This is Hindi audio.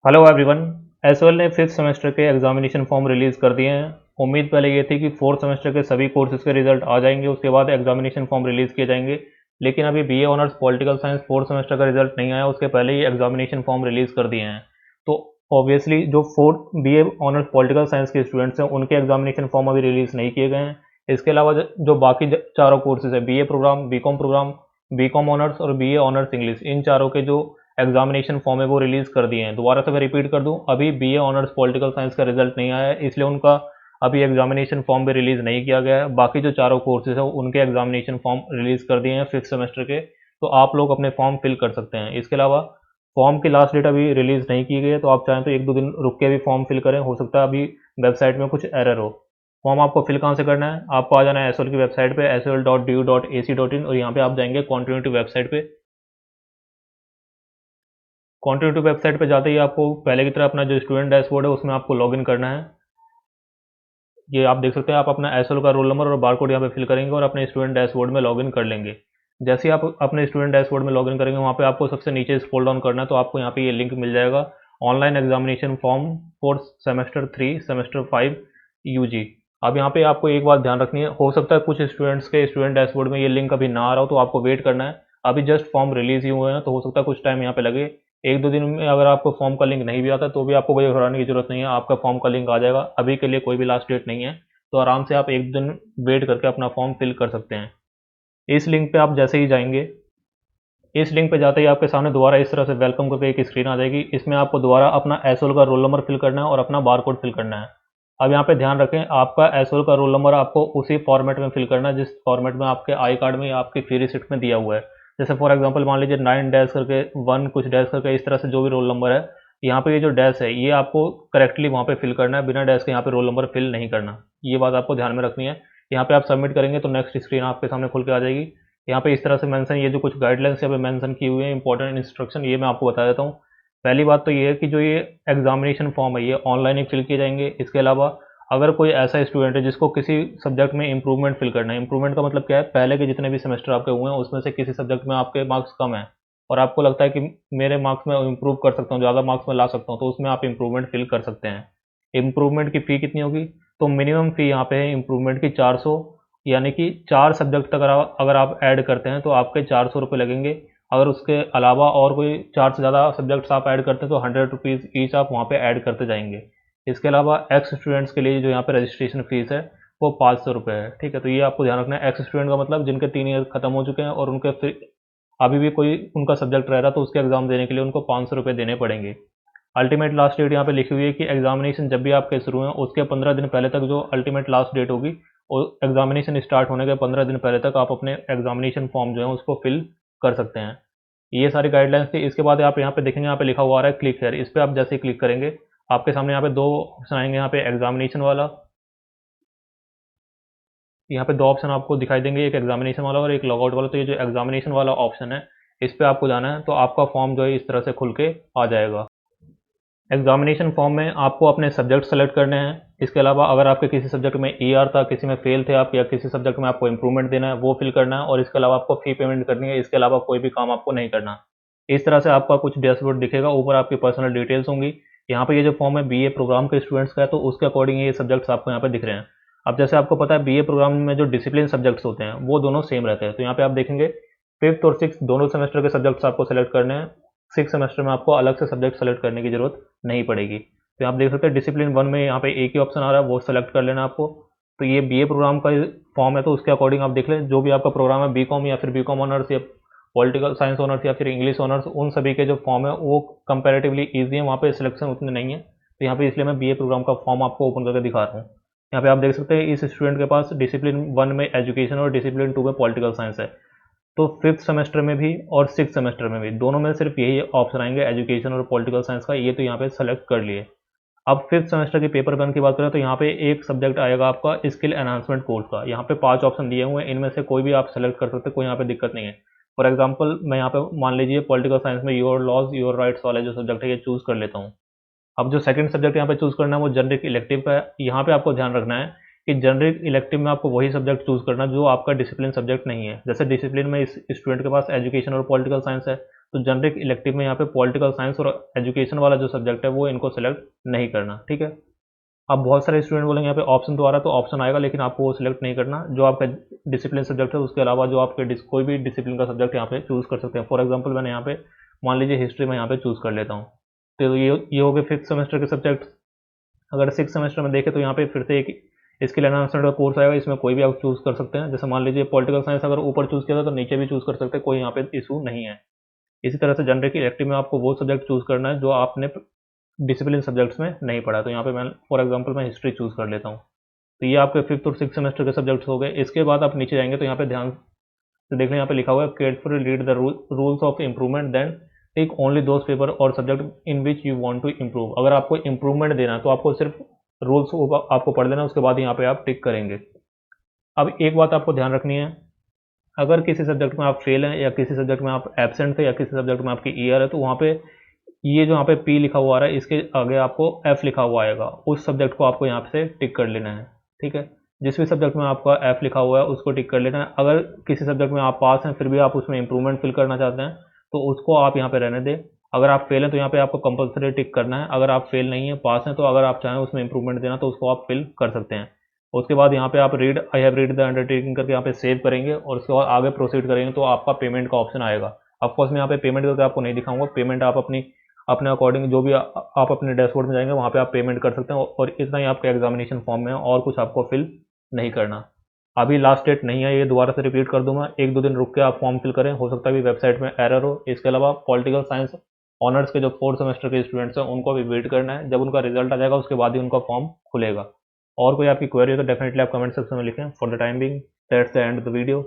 Hello everyone. एसओएल ने फिफ्थ सेमेस्टर के एग्जामिनेशन फॉर्म रिलीज़ कर दिए हैं। उम्मीद पहले ये थी कि फोर्थ सेमेस्टर के सभी कोर्सेज के रिजल्ट आ जाएंगे, उसके बाद एग्जामिनेशन फॉर्म रिलीज़ किए जाएंगे। लेकिन अभी BA honours political science fourth semester का रिजल्ट नहीं आया, उसके पहले ही एग्जामिनेशन फॉर्म रिलीज़ कर दिए हैं। तो ऑब्वियसली जो fourth BA honours political science के स्टूडेंट्स हैं उनके एग्जामिनेशन फॉर्म अभी रिलीज़ नहीं किए गए हैं। इसके अलावा जो बाकी चारों कोर्सेज है, BA programme, BCom, BCom honours और बीए ऑनर्स इंग्लिश, इन चारों के जो एग्जामिनेशन फॉर्म है वो रिलीज़ कर दिए हैं। दोबारा से मैं रिपीट कर दूं, अभी बीए ऑनर्स पॉलिटिकल साइंस का रिजल्ट नहीं आया है, इसलिए उनका अभी एग्जामिनेशन फॉर्म भी रिलीज़ नहीं किया गया है। बाकी जो चारों कोर्सेज है उनके एग्जामिनेशन फॉर्म रिलीज़ कर दिए हैं फिफ्थ सेमेस्टर के, तो आप लोग अपने फॉर्म फिल कर सकते हैं। इसके अलावा फॉर्म की लास्ट डेट अभी रिलीज़ नहीं की गई है, तो आप चाहें तो एक दो दिन रुक के भी फॉर्म फिल करें, हो सकता है अभी वेबसाइट में कुछ एरर हो। फॉर्म आपको फिल कहाँ से करना है? आपको आ जाना है एसओएल की वेबसाइट पे sol.du.ac.in, और यहाँ पे आप जाएंगे कॉन्टिन्यूटी वेबसाइट पे। कॉन्टिन्यूटी वेबसाइट पे जाते ही आपको पहले की तरह अपना जो स्टूडेंट डैशबोर्ड है उसमें आपको लॉगिन करना है। ये आप देख सकते हैं, आप अपना एसएल का रोल नंबर और बारकोड यहाँ पे फिल करेंगे और अपने स्टूडेंट डैशबोर्ड में लॉगिन कर लेंगे। जैसे ही आप अपने स्टूडेंट डैशबोर्ड में लॉगिन करेंगे, वहाँ पे आपको सबसे नीचे स्क्रॉल डाउन करना है, तो आपको यहाँ पे ये लिंक मिल जाएगा, online examination form for semester 3 semester 5 UG. अब यहाँ पे आपको एक बात ध्यान रखनी है, हो सकता है कुछ स्टूडेंट्स के स्टूडेंट डैशबोर्ड में ये लिंक अभी ना आ रहा हो, तो आपको वेट करना है। अभी जस्ट फॉर्म रिलीज ही हुए हैं, तो हो सकता है कुछ टाइम यहाँ पे लगे। एक दो दिन में अगर आपको फॉर्म का लिंक नहीं भी आता तो भी आपको कोई घबराने की जरूरत नहीं है, आपका फॉर्म का लिंक आ जाएगा। अभी के लिए कोई भी लास्ट डेट नहीं है, तो आराम से आप एक दिन वेट करके अपना फॉर्म फिल कर सकते हैं। इस लिंक पे आप जैसे ही जाएंगे, इस लिंक पे जाते ही आपके सामने दोबारा इस तरह से वेलकम करके एक स्क्रीन आ जाएगी। इसमें आपको दोबारा अपना एसओएल का रोल नंबर फिल करना है और अपना बारकोड फिल करना है। अब यहाँ पे ध्यान रखें, आपका एसओएल का रोल नंबर आपको उसी फॉर्मेट में फिल करना है जिस फॉर्मेट में आपके आई कार्ड में या आपकी फ्री रिसिप्ट में दिया हुआ है। जैसे फॉर एग्जाम्पल मान लीजिए 9 डैश करके 1 कुछ डैश करके, इस तरह से जो भी रोल नंबर है, यहाँ पे ये जो डैश है ये आपको करेक्टली वहाँ पे फिल करना है, बिना डैश के यहाँ पे रोल नंबर फिल नहीं करना। ये बात आपको ध्यान में रखनी है। यहाँ पे आप सबमिट करेंगे तो नेक्स्ट स्क्रीन आपके सामने खुल के आ जाएगी। यहाँ पे इस तरह से मेंशन, ये जो कुछ गाइडलाइंस यहाँ पे मेंशन की हुई है, इंपॉर्टेंट इंस्ट्रक्शन, ये मैं आपको बता देता हूँ। पहली बात तो ये है कि जो ये एग्जामिनेशन फॉर्म है ये ऑनलाइन ही फिल किए जाएंगे। इसके अलावा अगर कोई ऐसा स्टूडेंट है जिसको किसी सब्जेक्ट में इंप्रूवमेंट फिल करना है, इंप्रूवमेंट का मतलब क्या है, पहले के जितने भी सेमेस्टर आपके हुए हैं उसमें से किसी सब्जेक्ट में आपके मार्क्स कम है और आपको लगता है कि मेरे मार्क्स में इंप्रूव कर सकता हूँ, ज़्यादा मार्क्स में ला सकता हूँ, तो उसमें आप इंप्रूवमेंट फिल कर सकते हैं। इंप्रूवमेंट की फ़ी कितनी होगी? तो मिनिमम फ़ी यहाँ पे है इंप्रूवमेंट की 400, यानी कि 4 सब्जेक्ट तक अगर आप ऐड करते हैं तो आपके 400 रुपये लगेंगे। अगर उसके अलावा और कोई 4 से ज़्यादा सब्जेक्ट्स आप ऐड करते हैं तो 100 रुपीज़ ईच आप वहाँ पे ऐड करते जाएंगे। इसके अलावा एक्स स्टूडेंट्स के लिए जो यहाँ पे रजिस्ट्रेशन फ़ीस है वो 500 रुपये है। ठीक है, तो ये आपको ध्यान रखना है। एक्स स्टूडेंट का मतलब जिनके 3 ईयर खत्म हो चुके हैं और उनके फिर अभी भी कोई उनका सब्जेक्ट रह रहा है, तो उसके एग्ज़ाम देने के लिए उनको 500 रुपये देने पड़ेंगे। अल्टीमेट लास्ट डेट यहाँ पे लिखी हुई है कि एग्जामिनेशन जब भी आपके शुरू हैं उसके 15 दिन पहले तक जो अल्टीमेट लास्ट डेट होगी, और एग्जामिनेशन स्टार्ट होने के 15 दिन पहले तक आप अपने एग्जामिनेशन फॉर्म जो है उसको फिल कर सकते हैं। ये सारी गाइडलाइंस थी। इसके बाद आप यहाँ पे देखेंगे, यहाँ पे लिखा हुआ आ रहा है क्लिक हेयर, इस पर आप जैसे ही क्लिक करेंगे आपके सामने यहाँ पे दो ऑप्शन आएंगे। यहाँ पे एग्जामिनेशन वाला, यहाँ पे दो ऑप्शन आपको दिखाई देंगे, एक एग्जामिनेशन वाला और एक लॉगआउट वाला। तो ये जो एग्जामिनेशन वाला ऑप्शन है इस पर आपको जाना है, तो आपका फॉर्म जो है इस तरह से खुल के आ जाएगा। एग्जामिनेशन फॉर्म में आपको अपने सब्जेक्ट सेलेक्ट करने हैं। इसके अलावा अगर आपके किसी सब्जेक्ट में ईआर था, किसी में फेल थे आप, या किसी सब्जेक्ट में आपको इंप्रूवमेंट देना है वो फिल करना है, और इसके अलावा आपको फी पेमेंट करनी है। इसके अलावा कोई भी काम आपको नहीं करना। इस तरह से आपका कुछ डैशबोर्ड दिखेगा, ऊपर आपकी पर्सनल डिटेल्स होंगी। यहाँ पे ये जो फॉर्म है बीए प्रोग्राम के स्टूडेंट्स का है, तो उसके अकॉर्डिंग ये सब्जेक्ट्स आपको यहाँ पे दिख रहे हैं। अब जैसे आपको पता है बीए प्रोग्राम में जो डिसिप्लिन सब्जेक्ट्स होते हैं वो दोनों सेम रहते हैं, तो यहाँ पे आप देखेंगे फिफ्थ और सिक्स दोनों सेमेस्टर के सब्जेक्ट्स आपको सेलेक्ट करने हैं। सिक्स सेमेस्टर में आपको अलग से सब्जेक्ट सेलेक्ट करने की जरूरत नहीं पड़ेगी। तो आप देख सकते हैं डिसिप्लिन वन में यहाँ पे एक ही ऑप्शन आ रहा है, वो सेलेक्ट कर लेना आपको। तो ये बीए प्रोग्राम का फॉर्म है, तो उसके अकॉर्डिंग आप देख लें जो भी आपका प्रोग्राम है, बीकॉम या फिर बीकॉम ऑनर्स या पॉलिटिकल साइंस ऑनर्स या फिर इंग्लिश ऑनर्स, उन सभी के जो फॉर्म है वो कंपैरेटिवली ईजी है, वहाँ पे सिलेक्शन उतने नहीं है। तो यहाँ पे इसलिए मैं बीए प्रोग्राम का फॉर्म आपको ओपन करके दिखा रहा हूँ। यहाँ पे आप देख सकते हैं इस स्टूडेंट के पास डिसिप्लिन वन में एजुकेशन और डिसिप्लिन टू में पॉलिटिकल साइंस है। तो फिफ्थ सेमेस्टर में भी और सिक्स सेमेस्टर में भी दोनों में सिर्फ यही ऑप्शन आएंगे, एजुकेशन और पॉलिटिकल साइंस का। ये तो यहाँ पे सेलेक्ट कर लिए। अब फिफ्थ सेमेस्टर के पेपर वन की बात करें तो यहाँ पे एक सब्जेक्ट आएगा आपका स्किल एनहांसमेंट कोर्स का। यहाँ पे 5 ऑप्शन दिए हुए हैं, इनमें से कोई भी आप सेलेक्ट कर सकते हैं, कोई यहाँ पे दिक्कत नहीं है। फॉर एग्जाम्पल मैं यहाँ पे मान लीजिए पॉलिटिकल साइंस में योर लॉज योर राइट्स वाले जो सब्जेक्ट है ये चूज़ कर लेता हूँ। अब जो सेकंड सब्जेक्ट यहाँ पे चूज़ करना है वो जनरिक इलेक्टिव का है। यहाँ पे आपको ध्यान रखना है कि जनरिक इलेक्टिव में आपको वही सब्जेक्ट चूज़ करना है जो आपका डिसिप्लिन सब्जेक्ट नहीं है। जैसे डिसिप्लिन में इस स्टूडेंट के पास एजुकेशन और पॉलिटिकल साइंस है, तो जेनरिक इलेक्टिव में यहाँ पे पॉलिटिकल साइंस और एजुकेशन वाला जो सब्जेक्ट है वो इनको सेलेक्ट नहीं करना, ठीक है। अब बहुत सारे स्टूडेंट बोलेंगे यहाँ पे ऑप्शन तो आ रहा है, तो ऑप्शन आएगा लेकिन आपको वो सिलेक्ट नहीं करना। जो आपका डिसिप्लिन सब्जेक्ट है उसके अलावा जो आपके कोई भी डिसिप्लिन का सब्जेक्ट यहाँ पे चूज़ कर सकते हैं। फॉर एग्जांपल मैंने यहाँ पे मान लीजिए हिस्ट्री में यहाँ पे चूज़ कर लेता हूँ, तो ये हो गए 5th सेमेस्टर के सब्जेक्ट। अगर 6th सेमेस्टर में देखें तो यहाँ पे फिर से एक स्किल एनहांसमेंट का कोर्स आएगा, इसमें कोई भी आप चूज़ कर सकते हैं। जैसे मान लीजिए पॉलिटिकल साइंस अगर ऊपर चूज़ किया था तो नीचे भी चूज़ कर सकते हैं, कोई यहाँ पे इशू नहीं है। इसी तरह से जनरल इलेक्टिव में आपको वो सब्जेक्ट चूज़ करना है जो आपने डिसिप्लिन सब्जेक्ट्स में नहीं पढ़ा। तो यहाँ पे मैं फॉर एग्जांपल मैं हिस्ट्री चूज़ कर लेता हूँ। तो ये आपके 5th और 6th सेमेस्टर के सब्जेक्ट्स हो गए। इसके बाद आप नीचे जाएंगे तो यहाँ पे ध्यान से देख लें, यहाँ पे लिखा हुआ है carefully read the rules of improvement then take only those paper और subject in which you want to improve. अगर आपको इम्प्रूवमेंट देना है तो आपको सिर्फ रूल्स आपको पढ़ लेना, उसके बाद यहाँ पे आप टिक करेंगे। अब एक बात आपको ध्यान रखनी है, अगर किसी सब्जेक्ट में आप फेल हैं या किसी सब्जेक्ट में आप एबसेंट थे या किसी सब्जेक्ट में आपकी ईयर है, तो वहाँ पे ये जो यहाँ पे पी लिखा हुआ आ रहा है इसके आगे आपको एफ लिखा हुआ आएगा, उस सब्जेक्ट को आपको यहाँ से टिक कर लेना है, ठीक है। जिस भी सब्जेक्ट में आपका एफ लिखा हुआ है उसको टिक कर लेना है। अगर किसी सब्जेक्ट में आप पास हैं फिर भी आप उसमें इंप्रूवमेंट फिल करना चाहते हैं तो उसको आप यहाँ पे रहने दें। अगर आप फेल हैं तो यहाँ पे आपको कंपलसरी टिक करना है। अगर आप फेल नहीं है, पास हैं, तो अगर आप चाहें उसमें इंप्रूवमेंट देना तो उसको आप फिल कर सकते हैं। उसके बाद यहाँ पे आप read I have read the undertaking करके यहाँ पे सेव करेंगे और उसके बाद आगे प्रोसीड करेंगे तो आपका पेमेंट का ऑप्शन आएगा। ऑफकोर्स मैं यहाँ पे पेमेंट करके आपको नहीं दिखाऊंगा, पेमेंट आप अपने अकॉर्डिंग जो भी आप अपने डैशबोर्ड में जाएंगे वहाँ पे आप पेमेंट कर सकते हैं और इतना ही आपका एग्जामिनेशन फॉर्म में है और कुछ आपको फिल नहीं करना। अभी लास्ट डेट नहीं है, ये दोबारा से रिपीट कर दूंगा, 1-2 दिन रुक के आप फॉर्म फिल करें, हो सकता है भी वेबसाइट में एरर हो। इसके अलावा पॉलिटिकल साइंस ऑनर्स के जो 4th सेमेस्टर के स्टूडेंट्स हैं उनको भी वेट करना है, जब उनका रिजल्ट आ जाएगा उसके बाद ही उनका फॉर्म खुलेगा। और कोई आपकी क्वेरी हो तो डेफिनेटली आप कमेंट सेक्शन में लिखें। For the time being that's the end of the video.